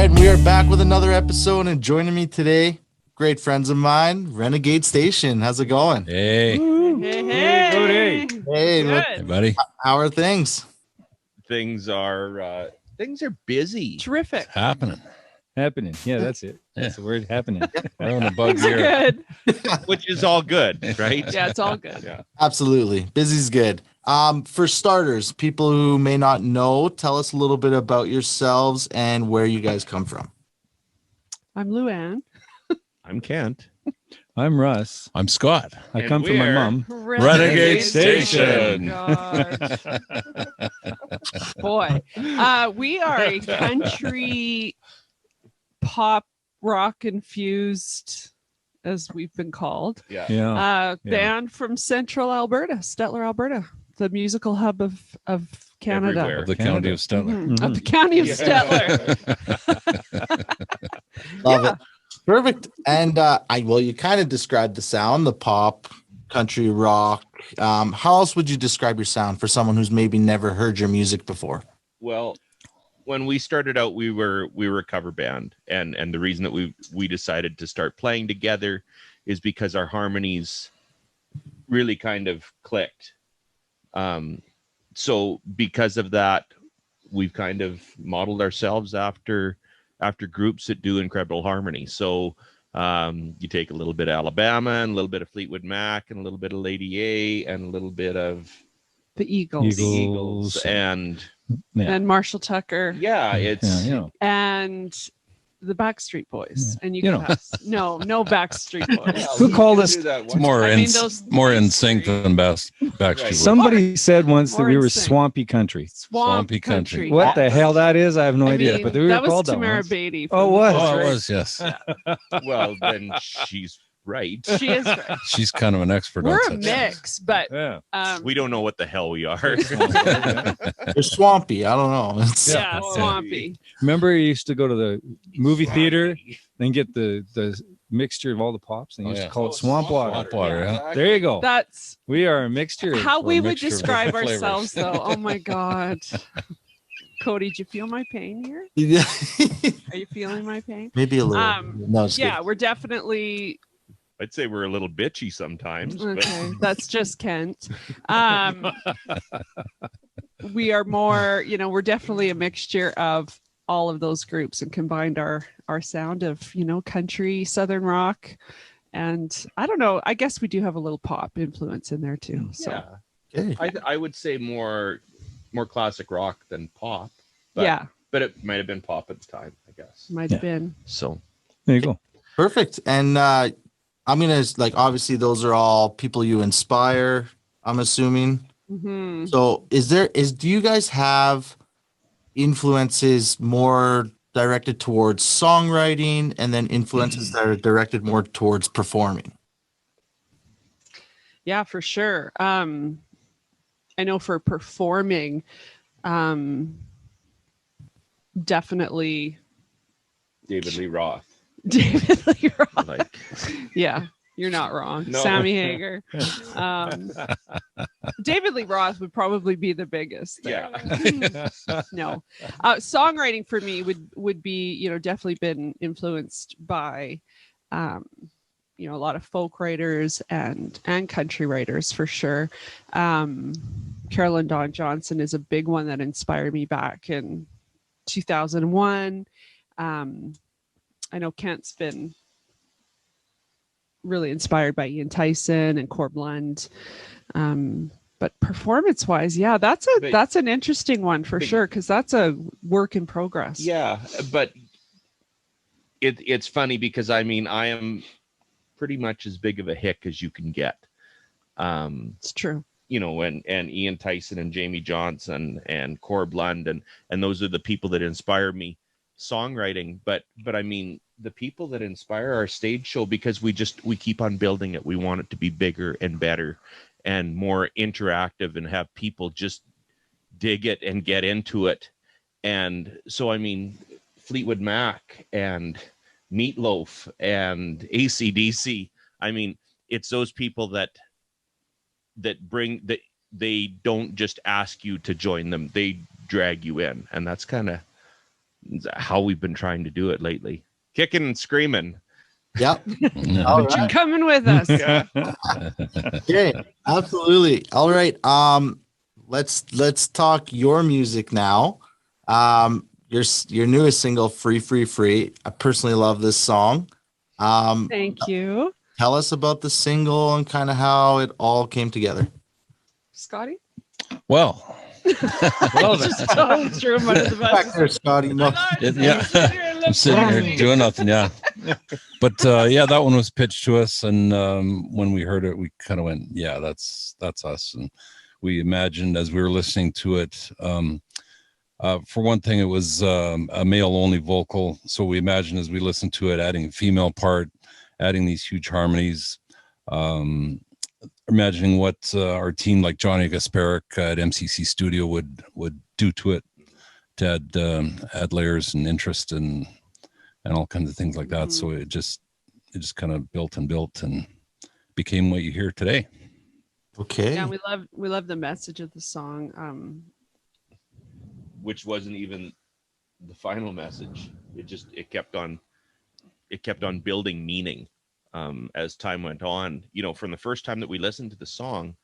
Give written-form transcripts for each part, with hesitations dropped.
right, and we are back with another episode, and joining me today, great friends of mine, Renegade Station. How's it going? Hey. Hey. Hey, Hey, buddy. how are things? Things are busy. Terrific. Happening. Happening. Yeah, that's it. That's the word, happening. We're on a bug Things year. are good. Which is all good, right? Yeah, it's all good. Yeah. Absolutely. Busy's good. For starters, people who may not know, tell us a little bit about yourselves and where you guys come from. I'm Luann. I'm Kent. I'm Russ. I'm Scott. I And come from my we're- mom. Renegade Station. Gosh. Boy, we are a country pop rock infused, as we've been called, Yeah. Yeah. uh, band from Central Alberta, Stettler, Alberta, the musical hub of Canada. Everywhere. Of the Canada. county of Stettler. Mhm. Of the county of Yeah. Stettler. Love Yeah. it. Perfect. And you kind of described the sound, the pop, country rock. How else would you describe your sound for someone who's maybe never heard your music before? Well, when we started out, we were a cover band, and the reason that we decided to start playing together is because our harmonies really kind of clicked. So because of that, we've kind of modeled ourselves after groups that do incredible harmony. So you take a little bit of Alabama and a little bit of Fleetwood Mac and a little bit of Lady A and a little bit of The Eagles. the Eagles and Yeah. And Marshall Tucker. yeah, it's Yeah, you know. And the Backstreet Boys. And you You can know. pass. No Backstreet Boys. Who called us? It's more I in mean, those more in nice sync three. than Backstreet Boys. Somebody said once that More we were insane. swampy country. Swamp Swampy country. country. What the hell that is, I have no I idea. mean, But we were that was called that Tamara once. Beatty. Oh, from- what? Oh, right. it was, yes. well, then she's right. She is right. She's kind of an expert We're on a such mix, but Yeah. We don't know what the hell we are. You're swampy. I don't know. It's, yeah, swampy. Remember, you used to go to the movie theater and get the mixture of all the pops, and you Oh, used yeah. to call it swamp water. Swamp water, yeah. There you go. That's We are a mixture. how Or we a would mixture of describe flavors. ourselves, though. Oh my God. Cody, did you feel my pain here? Yeah. Are you feeling my pain? Maybe a little. No, it's Yeah, we're definitely I'd say we're a little bitchy sometimes. But okay. That's just Kent. We are more, we're definitely a mixture of all of those groups and combined our sound of, country, southern rock. And I don't know, I guess we do have a little pop influence in there too. So yeah, okay. I would say more classic rock than pop. But, yeah, but it might have been pop at the time, I guess. might have been. So There you go. Perfect. And I'm gonna obviously those are all people you inspire, I'm assuming. Mhm. So do you guys have influences more directed towards songwriting and then influences that are directed more towards performing? Yeah, for sure. I know for performing, definitely David Lee Roth. David Lee Roth. Like Yeah, you're not wrong. No. Sammy Hagar. David Lee Roth would probably be the biggest. there. yeah. No, songwriting for me would be definitely been influenced by a lot of folk writers and country writers for sure. Carolyn Dawn Johnson is a big one that inspired me back in 2001. I know Kent's been really inspired by Ian Tyson and Corb Lund. But performance-wise, yeah, that's an interesting one for sure, because that's a work in progress. Yeah, but it's funny because I am pretty much as big of a hick as you can get. It's true. And Ian Tyson and Jamie Johnson and Corb Lund and those are the people that inspire me songwriting. But I mean the people that inspire our stage show, because we keep on building it. We want it to be bigger and better and more interactive and have people just dig it and get into it. And so, I mean, Fleetwood Mac and Meatloaf and AC/DC. I mean, it's those people that bring that. They don't just ask you to join them; they drag you in, and that's kind of how we've been trying to do it lately. Kicking and screaming. Yep. Yeah. All But you're right. coming with us. Yeah. Okay. Absolutely. All right. Let's talk your music now. Your newest single, Free, Free, Free. I personally love this song. Thank you, Tell us about the single and kind of how it all came together. Scotty. Well, Just totally threw him under the Back bus. there, Scotty. No. yeah. I'm sitting here doing nothing. Yeah. But yeah, that one was pitched to us. And when we heard it, we kind of went, yeah, that's us. And we imagined as we were listening to it, for one thing, it was a male only vocal. So we imagined as we listened to it, adding a female part, adding these huge harmonies, imagining what our team like Johnny Gasparic at MCC Studio would do to it to add layers and interest and all kinds of things like that. Mhm. So it just kind of built and became what you hear today. Okay. Yeah, we love the message of the song. Which wasn't even the final message. It kept on building meaning as time went on. You know, from the first time that we listened to the song,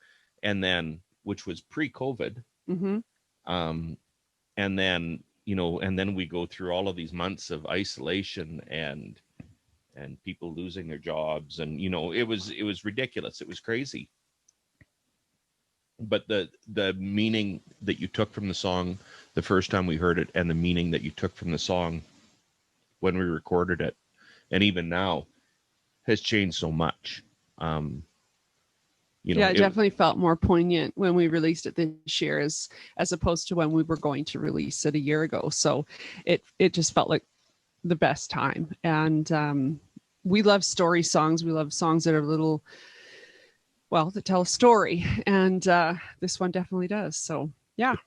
and then which was pre-COVID, Mhm. and then we go through all of these months of isolation and people losing their jobs, and it was ridiculous. It was crazy. But the meaning that you took from the song the first time we heard it, and the meaning that you took from the song when we recorded it, and even now, has changed so much. Yeah, it definitely felt more poignant when we released it this year as opposed to when we were going to release it a year ago. So it just felt like the best time. And we love story songs. We love songs that are that tell a story. And this one definitely does. So yeah.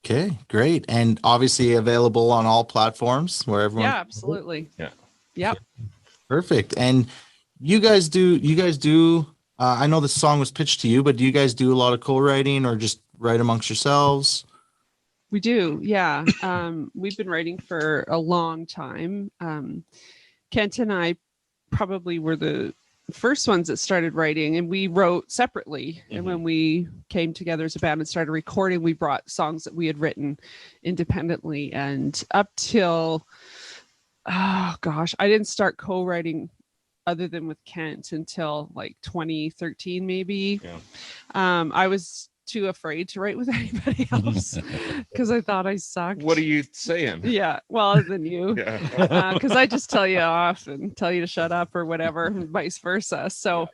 Okay, great. And obviously available on all platforms where everyone. Yeah, absolutely. Yeah. Yep. Perfect. And you guys do, I know the song was pitched to you, but do you guys do a lot of co-writing or just write amongst yourselves? We do. Yeah. We've been writing for a long time. Kent and I probably were the first ones that started writing, and we wrote separately. Mm-hmm. And when we came together as a band and started recording, we brought songs that we had written independently. And up till, I didn't start co-writing other than with Kent until like 2013, maybe. Yeah. I was too afraid to write with anybody else because I thought I sucked. What are you saying? Yeah, well, other than you, Yeah. because I just tell you off and tell you to shut up or whatever, and vice versa. So,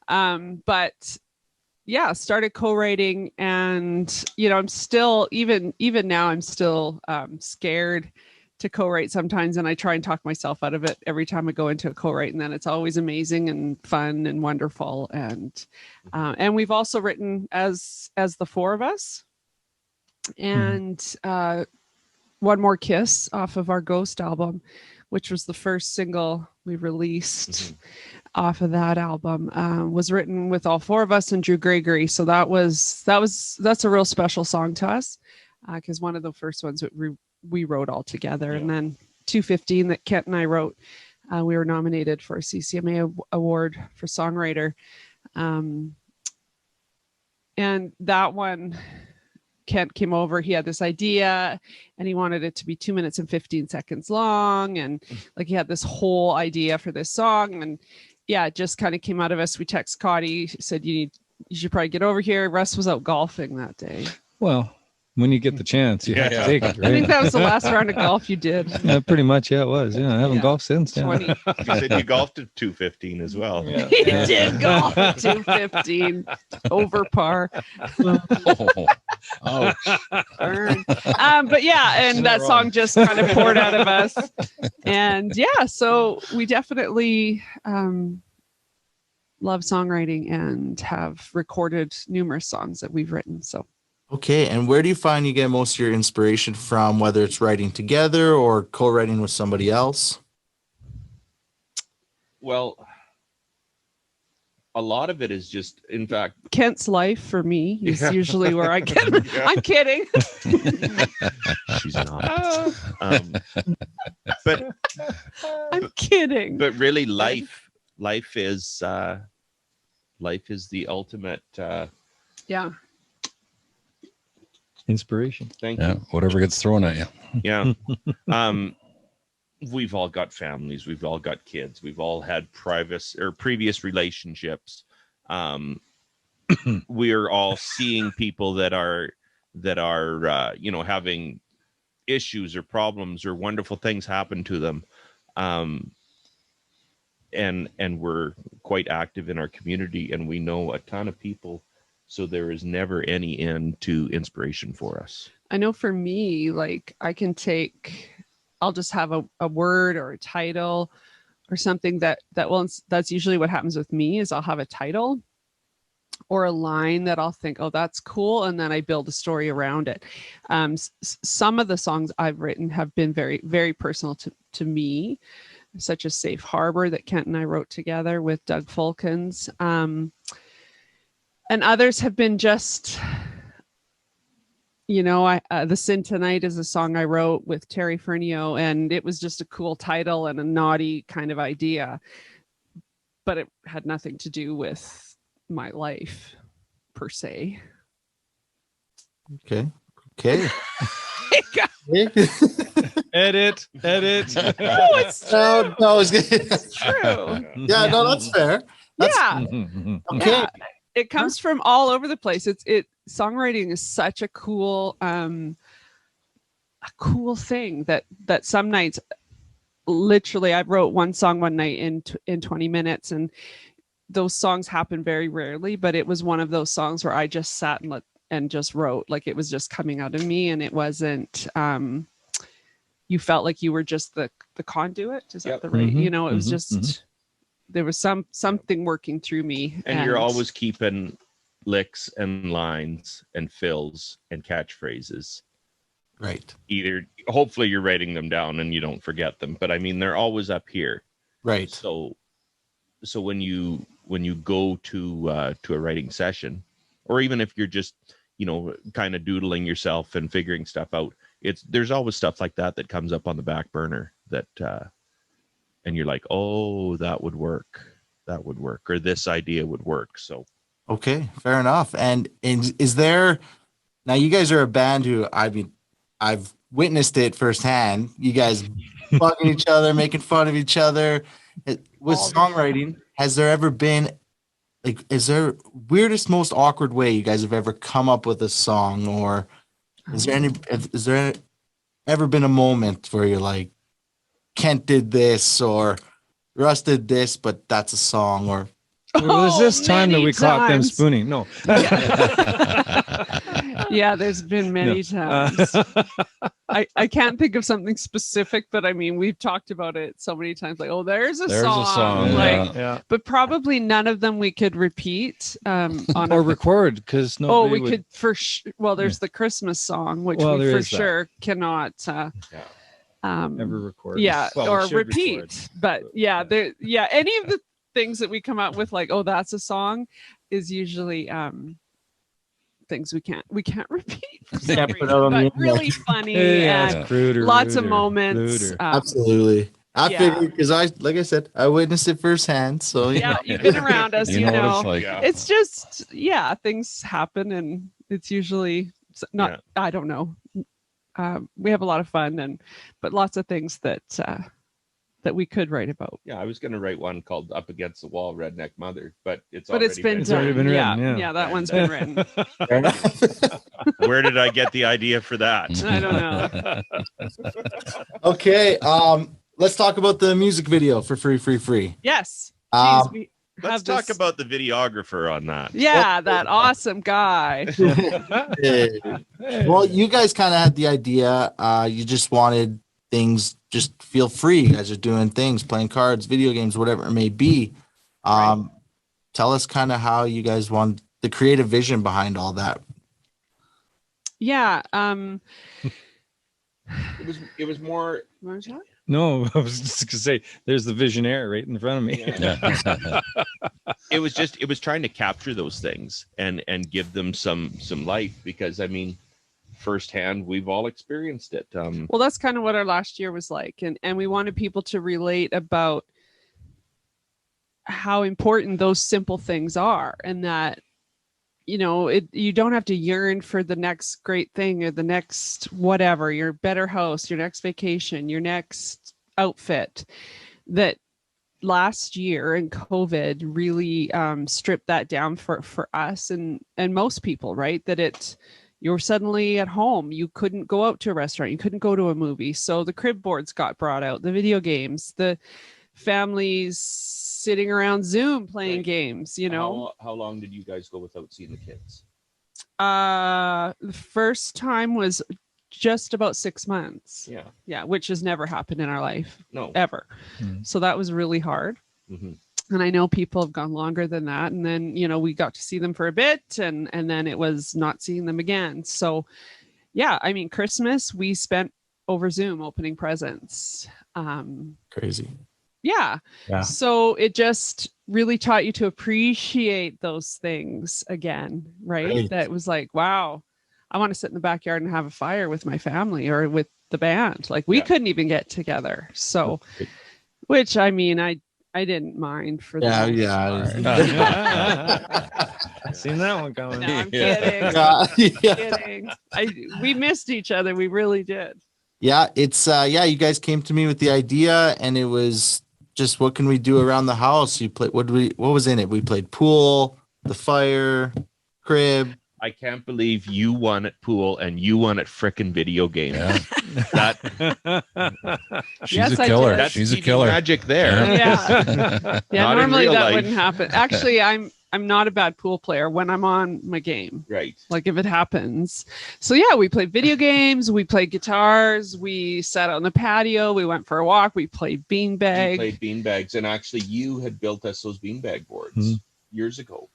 but yeah, started co-writing, and I'm still even now I'm still scared to co-write sometimes, and I try and talk myself out of it every time I go into a co-write, and then it's always amazing and fun and wonderful. And we've also written as the four of us, and One More Kiss off of our Ghost album, which was the first single we released off of that album, was written with all four of us and Drew Gregory. So that's a real special song to us, because one of the first ones that we wrote all together. And then 215 that Kent and I wrote, we were nominated for a CCMA award for songwriter. And that one, Kent came over, he had this idea and he wanted it to be 2 minutes and 15 seconds long. And like, he had this whole idea for this song, and yeah, it just kind of came out of us. We text Codi, said, you should probably get over here. Russ was out golfing that day. Well, when you get the chance, you have to take it, right? I think that was the last round of golf you did. Yeah, pretty much. Yeah, it was. Yeah, I haven't Yeah. golfed since. Yeah. 20. You said you golfed at 215 as well. Yeah. He did golf at 215 over par. Oh, Burn. But yeah, and that song just kind of poured out of us. And yeah, so we definitely love songwriting and have recorded numerous songs that we've written. So Okay, and where do you find you get most of your inspiration from, whether it's writing together or co-writing with somebody else? Well, a lot of it is just, in fact, Kent's life for me is Yeah. usually where I get. Yeah. I'm kidding. she's not. But I'm kidding. but really, life is the ultimate. Yeah. Inspiration. Thank Yeah, you. whatever gets thrown at you. Yeah. We've all got families. We've all got kids. We've all had previous relationships. We're all seeing people that are having issues or problems or wonderful things happen to them. And we're quite active in our community, and we know a ton of people. So there is never any end to inspiration for us. I know for me, like I'll just have a word or a title or something that's usually what happens with me is I'll have a title or a line that I'll think, oh, that's cool. And then I build a story around it. Some of the songs I've written have been very, very personal to me, such as Safe Harbor that Kent and I wrote together with Doug Fulkins. And others have been just, The Sin Tonight is a song I wrote with Terry Fernio, and it was just a cool title and a naughty kind of idea, but it had nothing to do with my life per se. Okay. Edit. No, it's true. No, It's true. yeah, no, that's fair. That's Yeah. okay. Yeah. It comes from all over the place. Songwriting is such a cool thing that some nights, literally, I wrote one song one night in 20 minutes, and those songs happen very rarely, but it was one of those songs where I just sat and just wrote, like it was just coming out of me, and it wasn't you felt like you were just the conduit. Is that the right? Mhm, It was just there was something working through me. And you're always keeping licks and lines and fills and catchphrases. Right. Either hopefully you're writing them down and you don't forget them, but I mean they're always up here. Right. So when you go to a writing session, or even if you're just kind of doodling yourself and figuring stuff out, there's always stuff like that comes up on the back burner that and you're like, oh, that would work, or this idea would work. So Okay, fair enough. And is there now? You guys are a band who I've witnessed it firsthand. You guys bugging each other, making fun of each other. With songwriting, has there ever been is there weirdest, most awkward way you guys have ever come up with a song, or is there ever been a moment where you're like, Kent did this or Russ did this, but that's a song? Or Was this time that we caught them times. spooning? No. Yeah, there's been many times. I can't think of something specific, but I mean, we've talked about it so many times. Like, oh, there's a song. Like, Yeah. but probably none of them we could repeat Or record because nobody we would. could well, there's the Christmas song, which Well, we there for is that. sure cannot Ever record. yeah, Well, we or should repeat. record. But any of the things that we come up with, like, oh, that's a song, is usually things we can't repeat for some Can't put reason, out on the but really funny Yeah, and it's cruder, lots of ruder, moments. ruder. absolutely. I yeah. figured because like I said, I witnessed it firsthand. So Yeah, you've been around us, You know what it's like. Yeah. It's just, things happen, and it's usually not. I don't know. We have a lot of fun, but lots of things that we could write about. Yeah, I was going to write one called "Up Against the Wall, Redneck Mother," but it's But it's been already done. been Yeah, written, yeah. that one's been written. fair enough. Where did I get the idea for that? I don't know. Okay, let's talk about the music video for Free. Yes. Um, Jeez, we Let's have talk this- about the videographer on that. Yeah, that awesome guy. Well, you guys kind of had the idea. You just wanted things just feel free. You guys are doing things, playing cards, video games, whatever it may be. Tell us kind of how you guys want the creative vision behind all that. Yeah. It was more. What was that? No, I was just gonna say there's the Visionaire right in front of me. Yeah. It was trying to capture those things and give them some life, because I mean, firsthand, we've all experienced it. Well, that's kind of what our last year was like, and we wanted people to relate about how important those simple things are, and that you don't have to yearn for the next great thing or the next whatever, your better house, your next vacation, your next outfit. That last year and COVID really stripped that down for us and most people, right? That you're suddenly at home. You couldn't go out to a restaurant. You couldn't go to a movie. So the crib boards got brought out, the video games, the families sitting around Zoom playing games, How long did you guys go without seeing the kids? The first time was just about 6 months. Yeah, which has never happened in our life. No. Ever. So that was really hard. And I know people have gone longer than that. And then, we got to see them for a bit and then it was not seeing them again. So yeah, I mean, Christmas we spent over Zoom opening presents. Crazy. Yeah. So it just really taught you to appreciate those things again, right? That was like, wow, I want to sit in the backyard and have a fire with my family or with the band. Like we couldn't even get together. So, which I mean, I didn't mind for that. I've seen that one coming. No, I'm kidding. Kidding. We missed each other. We really did. Yeah, it's you guys came to me with the idea and it was just what can we do around the house? What was in it? We played pool, the fire, crib. I can't believe you won at pool and you won at frickin' video game. She's a killer. That's She's a TV killer. magic there. Yeah. Not in normally real that life. wouldn't happen. Actually, I'm not a bad pool player when I'm on my game. Right. Like if it happens. So yeah, we played video games, we played guitars, we sat out on the patio, we went for a walk, we played beanbag. We played beanbags, and actually you had built us those beanbag boards years ago.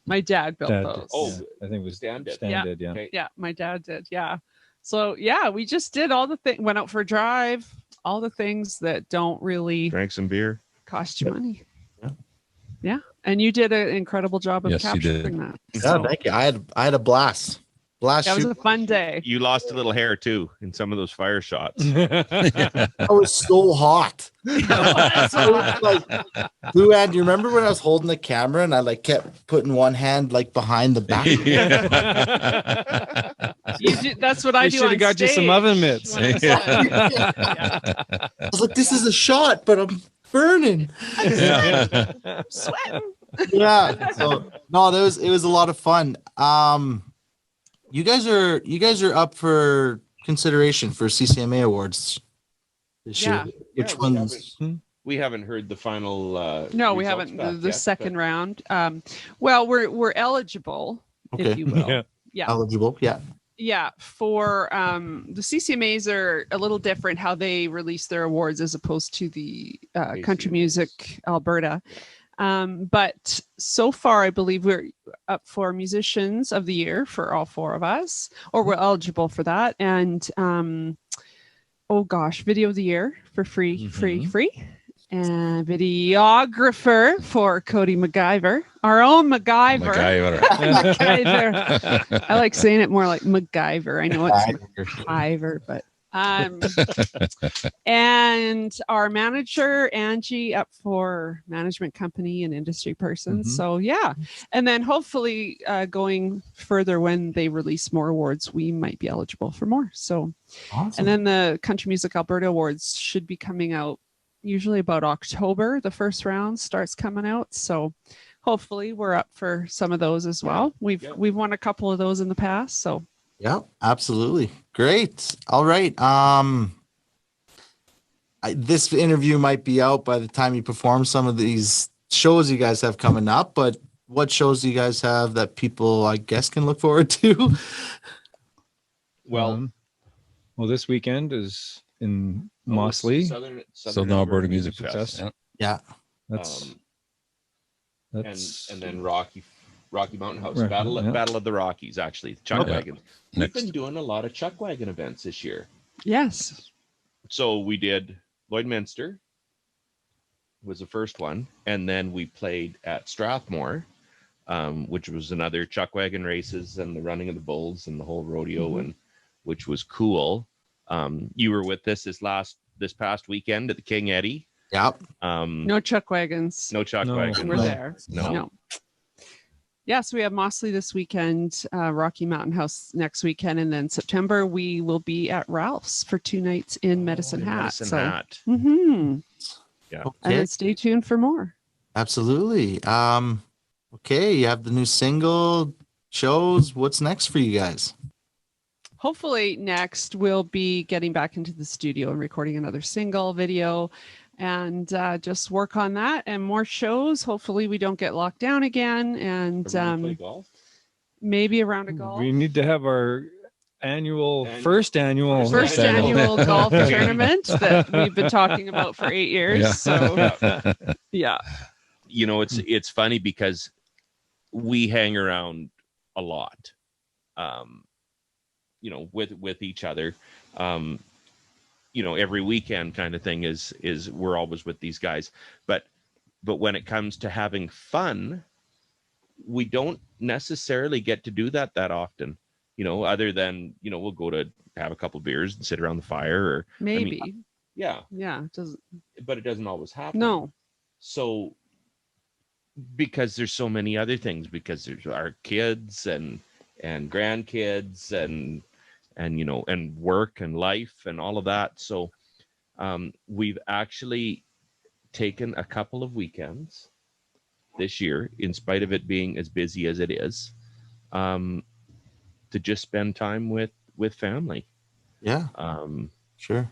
My dad built those. Oh, I think it was Stan did. Stan did, yeah. Okay. Yeah, my dad did. Yeah. So yeah, we just did all the things, went out for a drive, all the things that don't really Drank some beer. cost you money. Yeah. And you did an incredible job of capturing that. Yeah, thank you. I had a blast. That was a fun day. You lost a little hair too in some of those fire shots. I was so hot. Luann, do you remember when I was holding the camera and I kept putting one hand behind the back? That's what I do. Should have got you some oven mitts. I was like, this is a shot, but I'm burning. I'm sweating. Yeah. So no, it was a lot of fun. You guys are up for consideration for CCMA Awards this year. Which ones? We haven't heard the final. No, we haven't. The second round. Well, we're eligible, if you will. Yeah. Eligible. Yeah. Yeah. For the CCMAs are a little different how they release their awards as opposed to the Country Music Alberta. But so far, I believe we're up for Musicians of the Year for all four of us, or we're eligible for that. And Video of the Year for free. And videographer for Cody MacGyver, our own MacGyver. MacGyver. I like saying it more like MacGyver. I know it's MacGyver, but and our manager Angie up for management company and industry person. So yeah, and then hopefully going further when they release more awards, we might be eligible for more. So awesome. And then the Country Music Alberta Awards should be coming out usually about October. The first round starts coming out, so hopefully we're up for some of those as well. We've won a couple of those in the past, so. Yeah, absolutely. Great. All right. This interview might be out by the time you perform some of these shows you guys have coming up, but what shows do you guys have that people, I guess, can look forward to? Well, this weekend is in Mossley. Southern Alberta Music Fest. Yeah. That's and then Rocky Mountain House, Battle of the Rockies, actually. Chuck Wagon. We've been doing a lot of Chuck Wagon events this year. Yes. So we did Lloydminster was the first one, and then we played at Strathmore, which was another chuck wagon races and the running of the bulls and the whole rodeo, and which was cool. You were with us this past weekend at the King Eddie. Yep. No chuck wagons. No chuck wagons. We're there. No. Yes, we have Mossley this weekend, Rocky Mountain House next weekend, and then September we will be at Ralph's for 2 nights in Medicine Hat. Mhm. Yeah. Okay. And then stay tuned for more. Absolutely. Okay, you have the new single, shows. What's next for you guys? Hopefully next we'll be getting back into the studio and recording another single video and just work on that and more shows. Hopefully we don't get locked down again, and Play golf? maybe a round of golf. We need to have our first annual First annual golf tournament that we've been talking about for 8 years. Yeah. So yeah. You know, it's funny because we hang around a lot, you know, with each other. You know, every weekend kind of thing is we're always with these guys, but when it comes to having fun, we don't necessarily get to do that often, you know, other than, you know, we'll go to have a couple beers and sit around the fire, or Maybe. I mean, yeah, It doesn't. but it doesn't always happen. No. So because there's so many other things, because there's our kids and grandkids and you know, and work and life and all of that. So we've actually taken a couple of weekends this year, in spite of it being as busy as it is, to just spend time with family. Yeah, sure.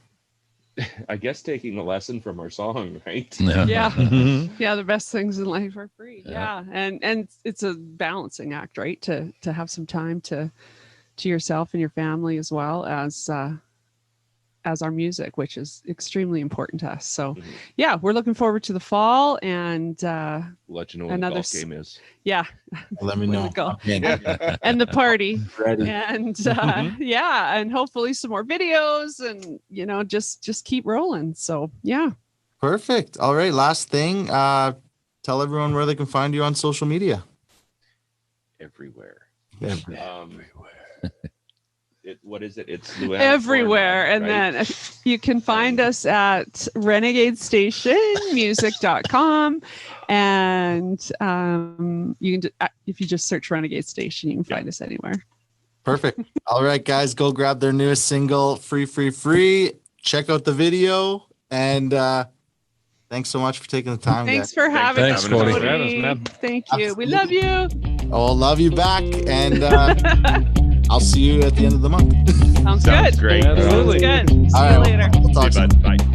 I guess taking a lesson from our song, right? Yeah. Mhm. Yeah. The best things in life are free. Yeah. Yeah. And it's a balancing act, right? To have some time to yourself and your family, as well as our music, which is extremely important to us. So Mhm. yeah, we're looking forward to the fall, and We'll let you know when Another the golf game is. yeah, Let me When know. we go. I'm in. and the party. Ready. And Mhm. yeah, and hopefully some more videos, and you know, just keep rolling. So yeah. Perfect. All right. Last thing. Tell everyone where they can find you on social media. Everywhere. Yeah. What is it? It's Luana Everywhere. Foreman, And right? then you can find us at renegadestationmusic.com, and you can if you just search Renegade Station, you can find us anywhere. Perfect. All right, guys, go grab their newest single, Free. Check out the video, and thanks so much for taking the time. Thanks guys. for having Thanks, us, Cody. Thanks for having us, man. Thank you. Absolutely. We love you. I'll love you back, and I'll see you at the end of the month. Sounds Sounds good. great. Absolutely. Sounds good. See All you right, later. we'll talk See you, soon. bud. Bye.